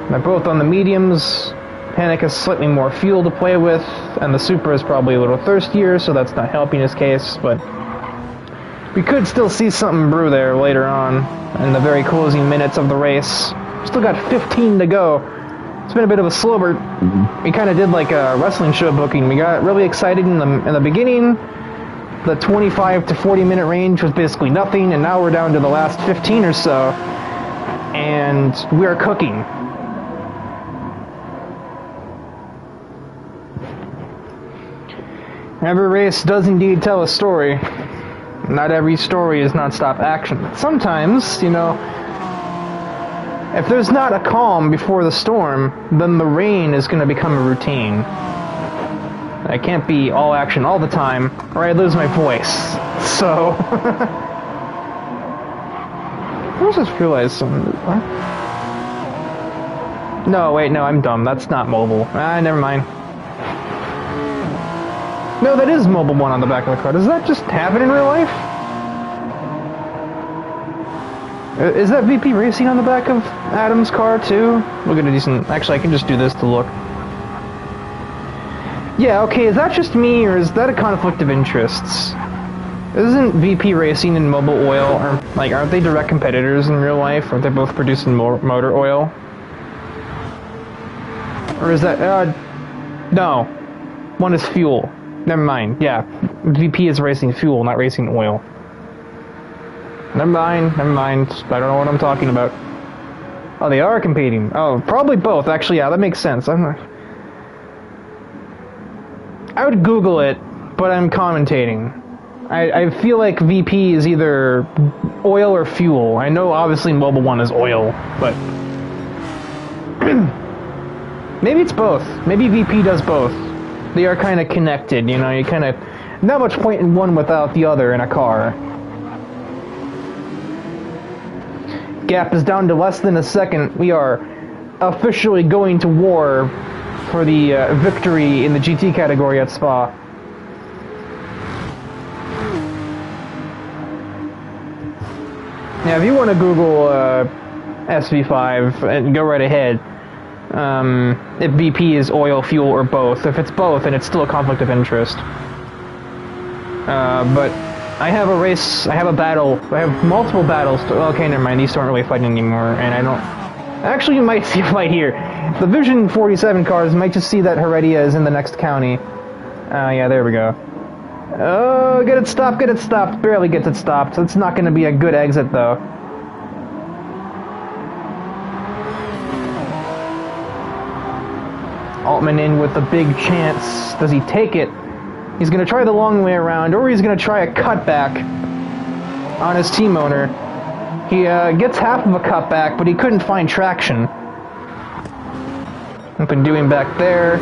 They're both on the mediums. Hannick has slightly more fuel to play with, and the Supra is probably a little thirstier, so that's not helping his case, but we could still see something brew there later on in the very closing minutes of the race. Still got 15 to go. It's been a bit of a slow burn. We kind of did like a wrestling show booking. We got really excited in the beginning. The 25 to 40 minute range was basically nothing, and now we're down to the last 15 or so, and we are cooking. Every race does indeed tell a story. Not every story is non-stop action. Sometimes, you know, if there's not a calm before the storm, then the rain is going to become a routine. I can't be all action all the time, or I lose my voice. So... I just realized something. What? No, wait, no, I'm dumb. That's not mobile. Never mind. No, that is Mobile 1 on the back of the car. Does that just happen in real life? Is that VP Racing on the back of Adam's car, too? Look at a decent... Actually, I can just do this to look. Yeah, okay, is that just me, or is that a conflict of interests? Isn't VP Racing and Mobile Oil, or, like, aren't they direct competitors in real life? Aren't they both producing motor oil? Or is that... no. One is fuel. Never mind, yeah. VP is racing fuel, not racing oil. Never mind. I don't know what I'm talking about. Oh, they are competing. Oh, probably both. Actually, yeah, that makes sense. I would Google it, but I'm commentating. I feel like VP is either oil or fuel. I know obviously Mobile 1 is oil, but... maybe it's both. Maybe VP does both. They are kind of connected, you know, you kind of... Not much point in one without the other in a car. Gap is down to less than a second. We are officially going to war for the victory in the GT category at Spa. Now, if you want to Google SV5, and go right ahead. if BP is oil, fuel, or both. If it's both, then it's still a conflict of interest. But I have a race, I have a battle, I have multiple battles. Okay, never mind, these two aren't really fighting anymore, and I don't... Actually, you might see a fight here. The Vision 47 cars might just see that Heredia is in the next county. Yeah, there we go. Oh, get it stopped, get it stopped. Barely gets it stopped. It's not going to be a good exit, though. Altman in with a big chance. Does he take it? He's going to try the long way around, or he's going to try a cutback on his team owner. He gets half of a cutback, but he couldn't find traction. Up and doing back there.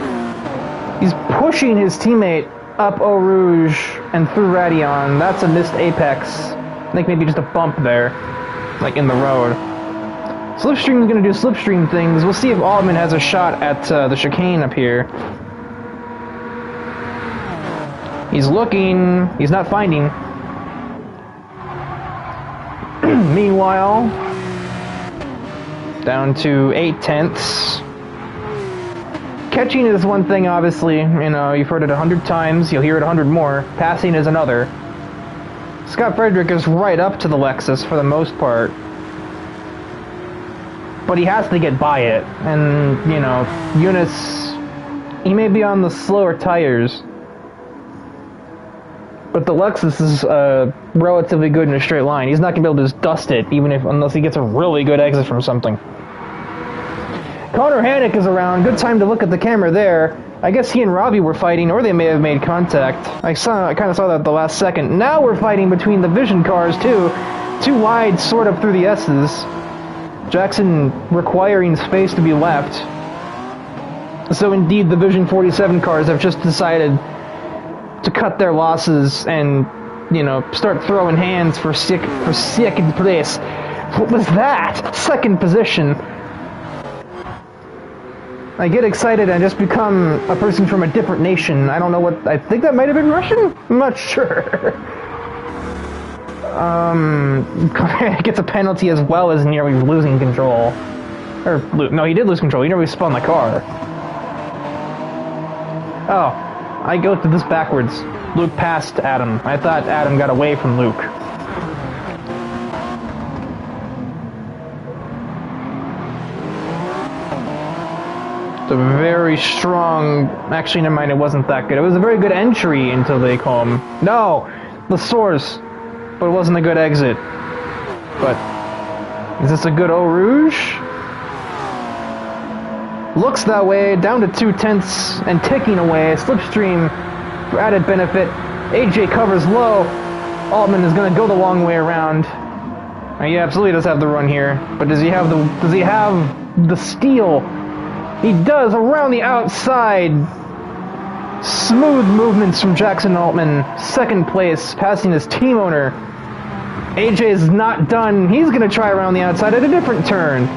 He's pushing his teammate up Eau Rouge and through Radion. That's a missed apex. I think maybe just a bump there, like in the road. Slipstream's going to do Slipstream things. We'll see if Altman has a shot at the chicane up here. He's looking. He's not finding. Meanwhile, down to 8/10. Catching is one thing, obviously. You know, you've heard it 100 times. You'll hear it 100 more. Passing is another. Scott Frederick is right up to the Lexus for the most part. But he has to get by it. And, you know, Eunice, he may be on the slower tires. But the Lexus is relatively good in a straight line. He's not going to be able to just dust it, unless he gets a really good exit from something. Connor Hannick is around. Good time to look at the camera there. I guess he and Robbie were fighting, or they may have made contact. I kind of saw that at the last second. Now we're fighting between the Vision cars, too. Too wide, sort of through the S's. Jackson requiring space to be left. So indeed, the Vision 47 cars have just decided to cut their losses and, you know, start throwing hands for second place. What was that? Second position. I get excited and just become a person from a different nation. I don't know what... I think that might have been Russian? I'm not sure. Gets a penalty as well as nearly losing control. No, he did lose control. He nearly spun the car. Oh, I go through this backwards. Luke passed Adam. I thought Adam got away from Luke. It's a very strong... Actually, never mind, it wasn't that good. It was a very good entry into Lake Home. No! The source. But it wasn't a good exit. But... is this a good Eau Rouge? Looks that way, down to 2/10 and ticking away. Slipstream for added benefit. AJ covers low. Altman is going to go the long way around. He absolutely does have the run here, but does he have the steal? He does around the outside. Smooth movements from Jackson Altman. Second place, passing his team owner. AJ is not done. He's going to try around the outside at a different turn.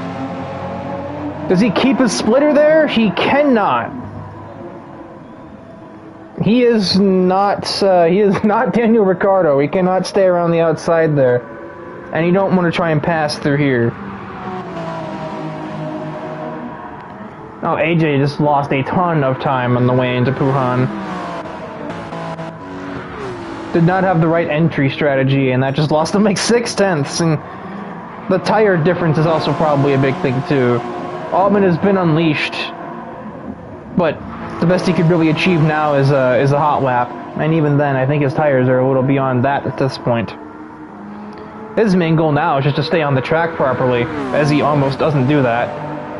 Does he keep his splitter there? He cannot. He is not Daniel Ricciardo. He cannot stay around the outside there. And you don't want to try and pass through here. Oh, AJ just lost a ton of time on the way into Puhan. Did not have the right entry strategy, and that just lost him like 6/10. And the tire difference is also probably a big thing too. Altman has been unleashed, but the best he could really achieve now is a hot lap, and even then, I think his tires are a little beyond that at this point. His main goal now is just to stay on the track properly, as he almost doesn't do that,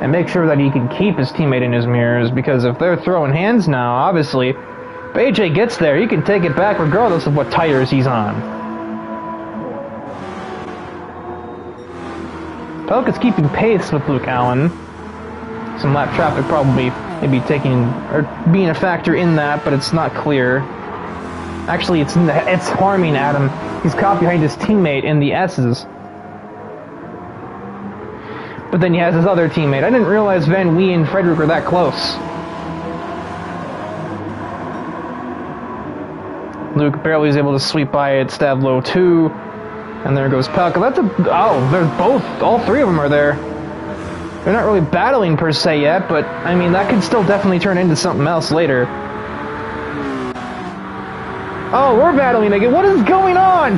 and make sure that he can keep his teammate in his mirrors, because if they're throwing hands now, obviously, if AJ gets there, he can take it back regardless of what tires he's on. Pelk is keeping pace with Luke Allen. Some lap traffic probably maybe being a factor in that, but it's not clear. Actually, it's harming Adam. He's caught behind his teammate in the S's. But then he has his other teammate. I didn't realize Van Wee and Frederick were that close. Luke barely is able to sweep by it. Stavlo 2. And there goes Pelka. They're both, all three of them are there. They're not really battling per se yet, but I mean, that could still definitely turn into something else later. Oh, we're battling again. What is going on?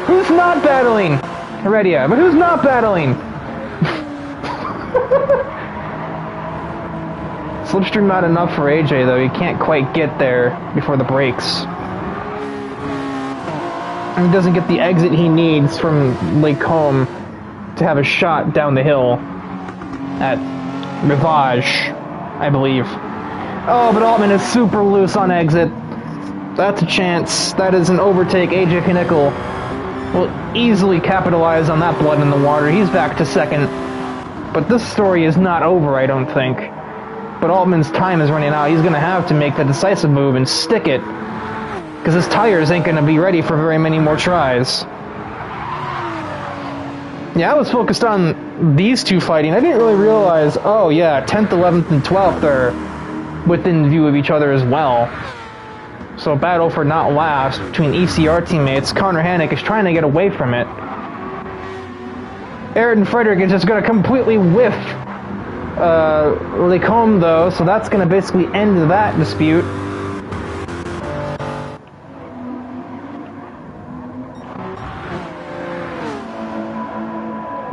Who's not battling? Heredia, but who's not battling? Slipstream not enough for AJ, though. He can't quite get there before the brakes. And he doesn't get the exit he needs from Lake Home to have a shot down the hill at Rivage, I believe. Oh, but Altman is super loose on exit. That's a chance. That is an overtake. AJ Knickel will easily capitalize on that blood in the water. He's back to second. But this story is not over, I don't think. But Altman's time is running out. He's going to have to make the decisive move and stick it. Because his tires ain't going to be ready for very many more tries. Yeah, I was focused on these two fighting. I didn't really realize, oh yeah, 10th, 11th, and 12th are within view of each other as well. So a battle for not last between ECR teammates. Connor Hannick is trying to get away from it. Ayrton Frederick is just going to completely whiff Lacombe, though, so that's going to basically end that dispute.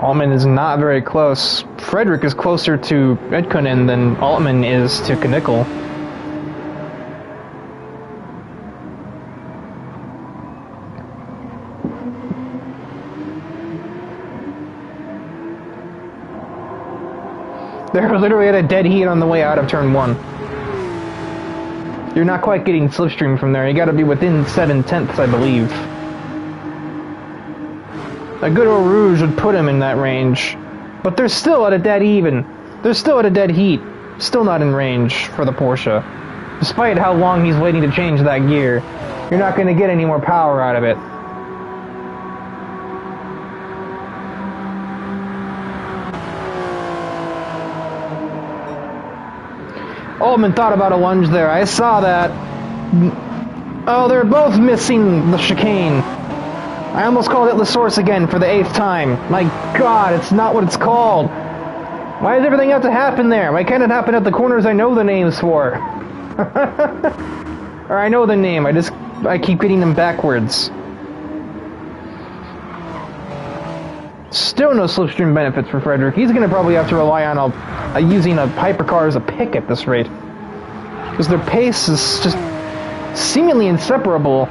Altman is not very close. Frederick is closer to Edkunen than Altman is to Knickel. They're literally at a dead heat on the way out of turn 1. You're not quite getting slipstream from there. You gotta be within 7/10ths, I believe. A good old Rouge would put him in that range. But they're still at a dead even. They're still at a dead heat. Still not in range for the Porsche. Despite how long he's waiting to change that gear, you're not gonna get any more power out of it. Altman thought about a lunge there. I saw that. Oh, they're both missing the chicane. I almost called it La Source again for the 8th time. My God, it's not what it's called. Why does everything have to happen there? Why can't it happen at the corners I know the names for? Or I know the name, I keep getting them backwards. Still no slipstream benefits for Frederick. He's going to probably have to rely on using a hypercar as a pick at this rate. Because their pace is just seemingly inseparable.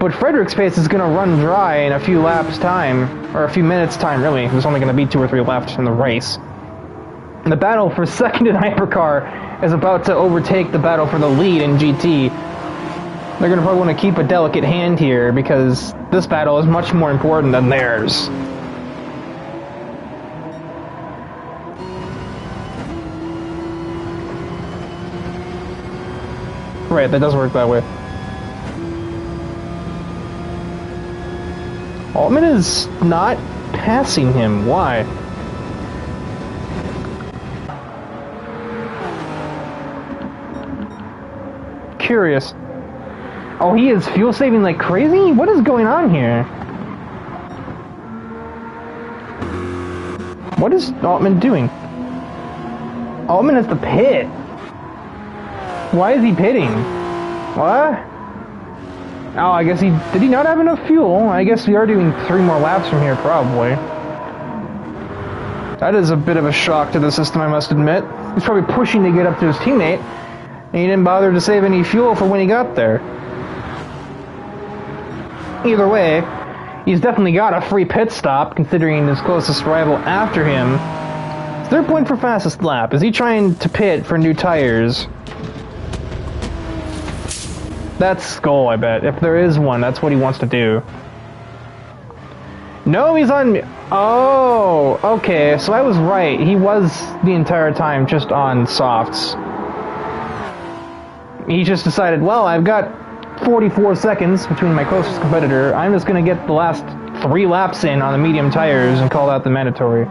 But Frederick's pace is going to run dry in a few laps time, or a few minutes time really. There's only going to be 2 or 3 left in the race. And the battle for second in hypercar is about to overtake the battle for the lead in GT. They're going to probably want to keep a delicate hand here because this battle is much more important than theirs. Right, that does work that way. Altman is not passing him. Why? Curious. Oh, he is fuel saving like crazy? What is going on here? What is Altman doing? Altman is the pit. Why is he pitting? What? Oh, I guess did he not have enough fuel? I guess we are doing 3 more laps from here, probably. That is a bit of a shock to the system, I must admit. He's probably pushing to get up to his teammate, and he didn't bother to save any fuel for when he got there. Either way, he's definitely got a free pit stop, considering his closest rival after him. 3rd point for fastest lap. Is he trying to pit for new tires? That's goal, I bet. If there is one, that's what he wants to do. No, he's on... Oh, okay, so I was right. He was the entire time just on softs. He just decided, well, I've got 44 seconds between my closest competitor. I'm just going to get the last 3 laps in on the medium tires and call out the mandatory.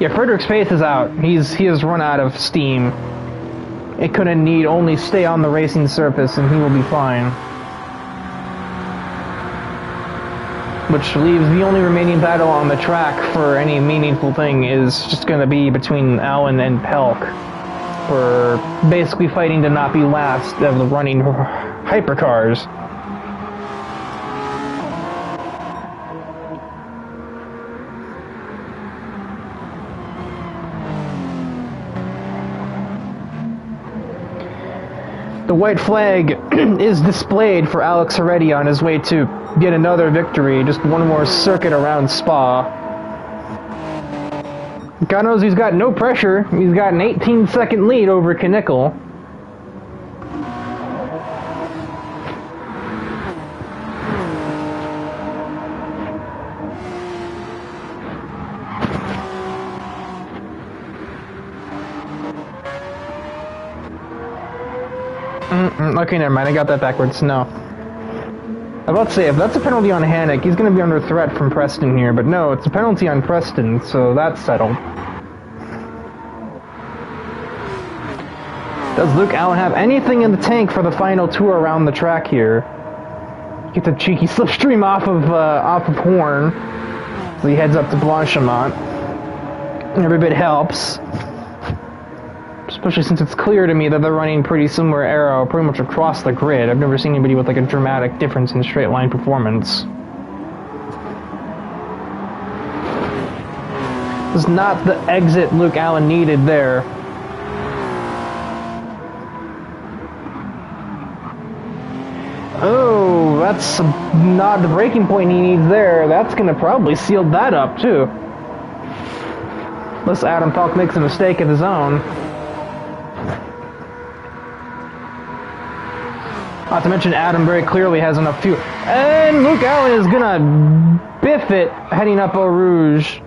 Yeah, Frederick's pace is out. He has run out of steam. Ikunen need only stay on the racing surface and he will be fine. Which leaves the only remaining battle on the track for any meaningful thing is just going to be between Allen and Pelk. For basically fighting to not be last of the running hypercars. The white flag is displayed for Alex Heredia on his way to get another victory, just one more circuit around Spa. God knows he's got no pressure. He's got an 18-second lead over Knickel. Okay, never mind. I got that backwards. No. I was about to say, if that's a penalty on Hannick, he's going to be under threat from Preston here. But no, it's a penalty on Preston, so that's settled. Does Luke Allen have anything in the tank for the final tour around the track here? Gets a cheeky slipstream off of Horn. So he heads up to Blanchimont. Every bit helps. Especially since it's clear to me that they're running pretty similar aero pretty much across the grid. I've never seen anybody with like a dramatic difference in straight line performance. This is not the exit Luke Allen needed there. Oh, that's not the breaking point he needs there. That's going to probably seal that up too. Unless Adam Falk makes a mistake of his own. Not to mention Adam very clearly has enough fuel. And Luke Allen is gonna biff it heading up Eau Rouge.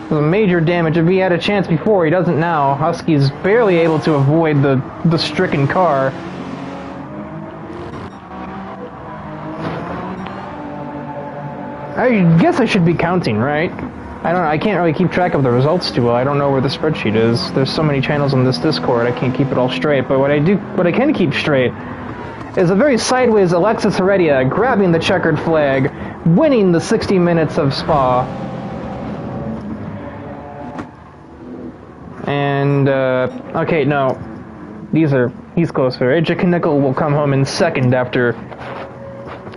Major damage. If he had a chance before, he doesn't now. Husky's barely able to avoid the stricken car. I guess I should be counting, right? I can't really keep track of the results too well. I don't know where the spreadsheet is. There's so many channels on this Discord, I can't keep it all straight. But what I can keep straight is a very sideways Alexis Heredia grabbing the checkered flag, winning the 60 minutes of Spa. And, okay, no. He's closer. AJ Knickel will come home in second after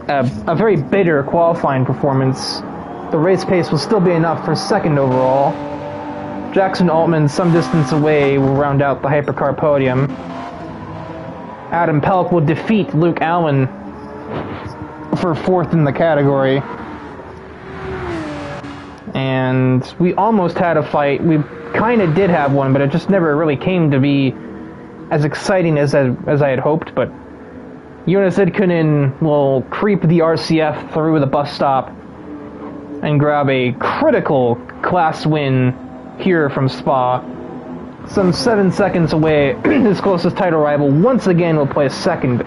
a very bitter qualifying performance. The race pace will still be enough for second overall. Jackson Altman, some distance away, will round out the hypercar podium. Adam Pelk will defeat Luke Allen for fourth in the category. And we almost had a fight. We kind of did have one, but it just never really came to be as exciting as I had hoped. But Jonas Idkunen will creep the RCF through the bus stop and grab a critical class win here from Spa. Some 7 seconds away, his closest title rival once again will place second.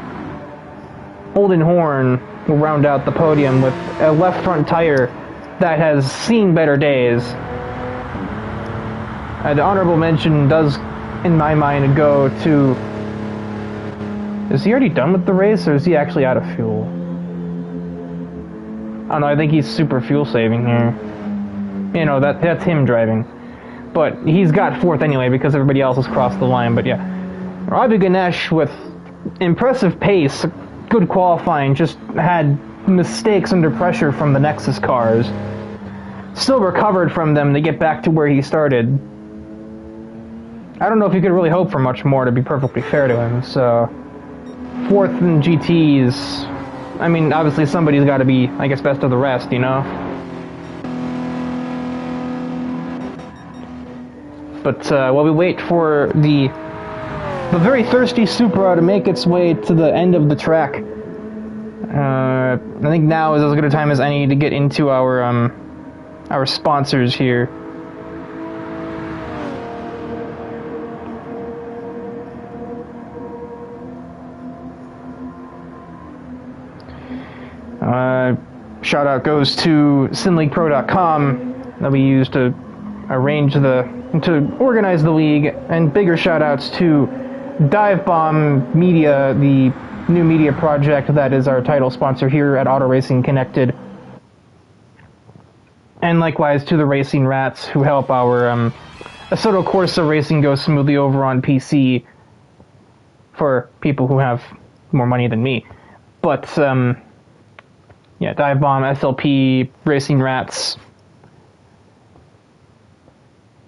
Holden Horn will round out the podium with a left front tire that has seen better days. The honorable mention does, in my mind, go to... Is he already done with the race, or is he actually out of fuel? I don't know, I think he's super fuel saving here. You know, that's him driving. But he's got fourth anyway because everybody else has crossed the line, but yeah. Ravi Ganesh with impressive pace, good qualifying, just had mistakes under pressure from the Nexus cars. Still recovered from them to get back to where he started. I don't know if you could really hope for much more, to be perfectly fair to him, so... Fourth in GTs... I mean, obviously somebody's got to be, I guess, best of the rest, you know? But while we wait for the very thirsty Supra to make its way to the end of the track, I think now is as good a time as any to get into our sponsors here. Shout out goes to SinLeaguePro.com that we use to organize the league, and bigger shout-outs to DIVEBOMB Media, the new media project that is our title sponsor here at Auto Racing Connected. And likewise to the Racing Rats, who help our Assetto Corsa racing go smoothly over on PC for people who have more money than me. But, yeah, DIVEBOMB, SLP, Racing Rats.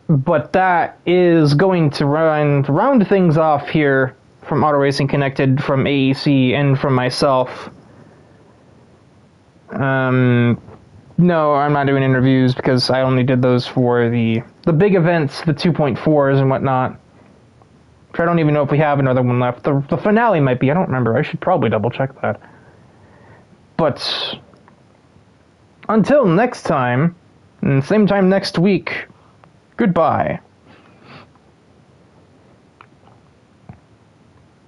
But that is going to round things off here from Auto Racing Connected, from AEC, and from myself. No, I'm not doing interviews because I only did those for the big events, the 2.4s and whatnot. I don't even know if we have another one left. The finale might be. I don't remember. I should probably double check that. But until next time, and same time next week, goodbye.